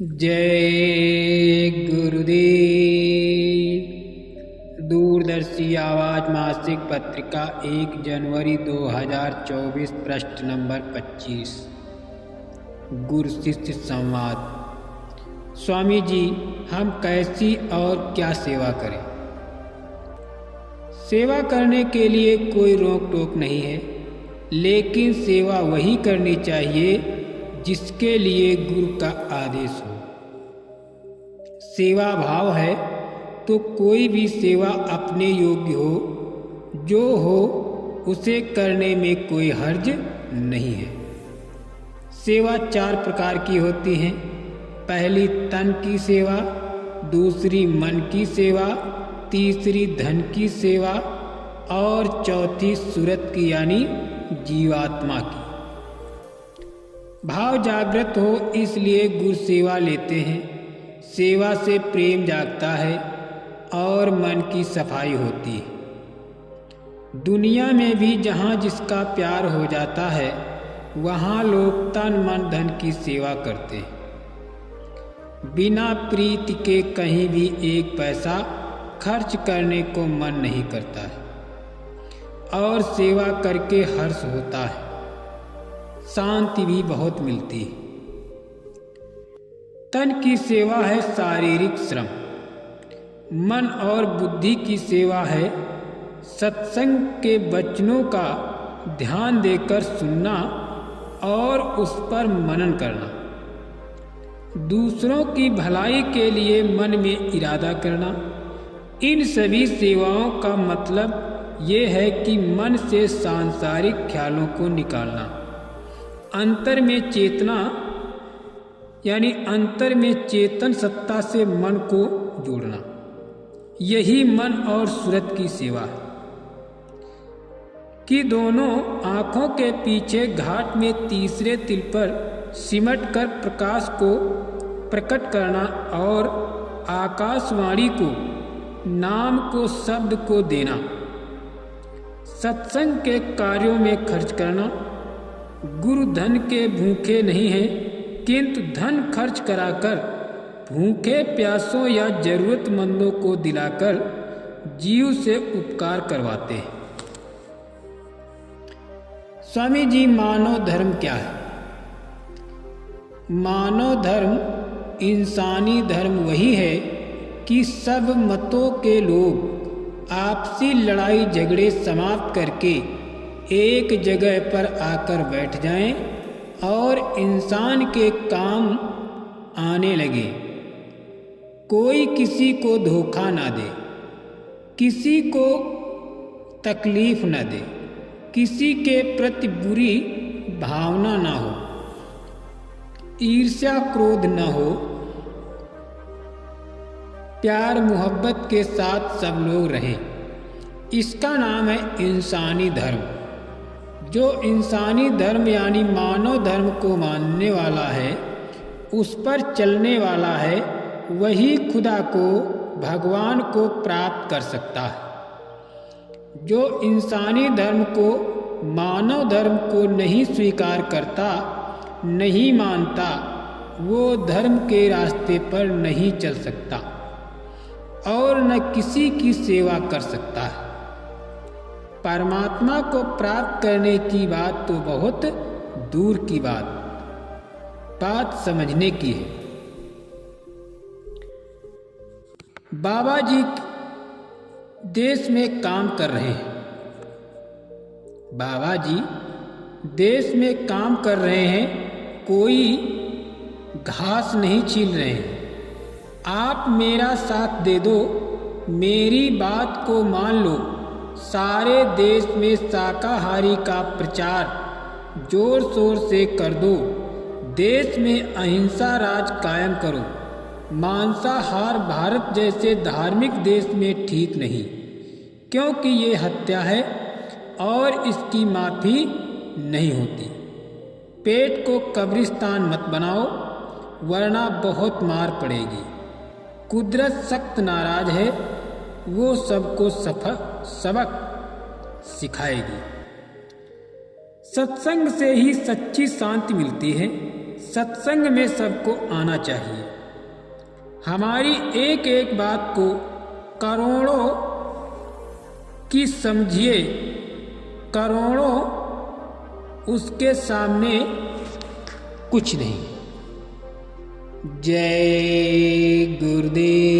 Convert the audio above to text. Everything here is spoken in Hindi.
जय गुरुदेव। दूरदर्शी आवाज मासिक पत्रिका 1 जनवरी 2024 पृष्ठ नंबर 25। गुरु शिष्य संवाद। स्वामी जी, हम कैसी और क्या सेवा करें? सेवा करने के लिए कोई रोक टोक नहीं है, लेकिन सेवा वही करनी चाहिए जिसके लिए गुरु का आदेश हो। सेवा भाव है तो कोई भी सेवा अपने योग्य हो, जो हो उसे करने में कोई हर्ज नहीं है। सेवा 4 प्रकार की होती हैं। पहली तन की सेवा, दूसरी मन की सेवा, तीसरी धन की सेवा और चौथी सूरत की यानी जीवात्मा की। भाव जागृत हो इसलिए गुरु सेवा लेते हैं। सेवा से प्रेम जागता है और मन की सफाई होती है। दुनिया में भी जहाँ जिसका प्यार हो जाता है वहाँ लोग तन मन धन की सेवा करते हैं। बिना प्रीति के कहीं भी एक पैसा खर्च करने को मन नहीं करता है और सेवा करके हर्ष होता है, शांति भी बहुत मिलती है। तन की सेवा है शारीरिक श्रम, मन और बुद्धि की सेवा है सत्संग के वचनों का ध्यान देकर सुनना और उस पर मनन करना। दूसरों की भलाई के लिए मन में इरादा करना। इन सभी सेवाओं का मतलब ये है कि मन से सांसारिक ख्यालों को निकालना, अंतर में चेतना यानी अंतर में चेतन सत्ता से मन को जोड़ना, यही मन और सूरत की सेवा है। कि दोनों आँखों के पीछे घाट में तीसरे तिल पर सिमट कर प्रकाश को प्रकट करना और आकाशवाणी को, नाम को, शब्द को देना। सत्संग के कार्यों में खर्च करना। गुरु धन के भूखे नहीं हैं, किंतु धन खर्च कराकर भूखे प्यासों या जरूरतमंदों को दिलाकर जीव से उपकार करवाते हैं। स्वामी जी, मानव धर्म क्या है? मानव धर्म, इंसानी धर्म वही है कि सब मतों के लोग आपसी लड़ाई झगड़े समाप्त करके एक जगह पर आकर बैठ जाएं और इंसान के काम आने लगे। कोई किसी को धोखा ना दे, किसी को तकलीफ न दे, किसी के प्रति बुरी भावना ना हो, ईर्ष्या क्रोध न हो, प्यार मोहब्बत के साथ सब लोग रहें। इसका नाम है इंसानी धर्म। जो इंसानी धर्म यानी मानव धर्म को मानने वाला है, उस पर चलने वाला है, वही खुदा को, भगवान को प्राप्त कर सकता है। जो इंसानी धर्म को, मानव धर्म को नहीं स्वीकार करता, नहीं मानता, वो धर्म के रास्ते पर नहीं चल सकता और न किसी की सेवा कर सकता है। परमात्मा को प्राप्त करने की बात तो बहुत दूर की बात समझने की है। बाबा जी देश में काम कर रहे हैं। बाबा जी देश में काम कर रहे हैं, कोई घास नहीं छील रहे हैं। आप मेरा साथ दे दो, मेरी बात को मान लो। सारे देश में शाकाहारी का प्रचार जोर शोर से कर दो। देश में अहिंसा राज कायम करो। मांसाहार भारत जैसे धार्मिक देश में ठीक नहीं, क्योंकि ये हत्या है और इसकी माफ़ी नहीं होती। पेट को कब्रिस्तान मत बनाओ, वरना बहुत मार पड़ेगी। कुदरत सख्त नाराज है, वो सबको सबक सिखाएगी। सत्संग से ही सच्ची शांति मिलती है। सत्संग में सबको आना चाहिए। हमारी एक एक बात को करोड़ों की समझिए, करोड़ों उसके सामने कुछ नहीं। जय गुरुदेव।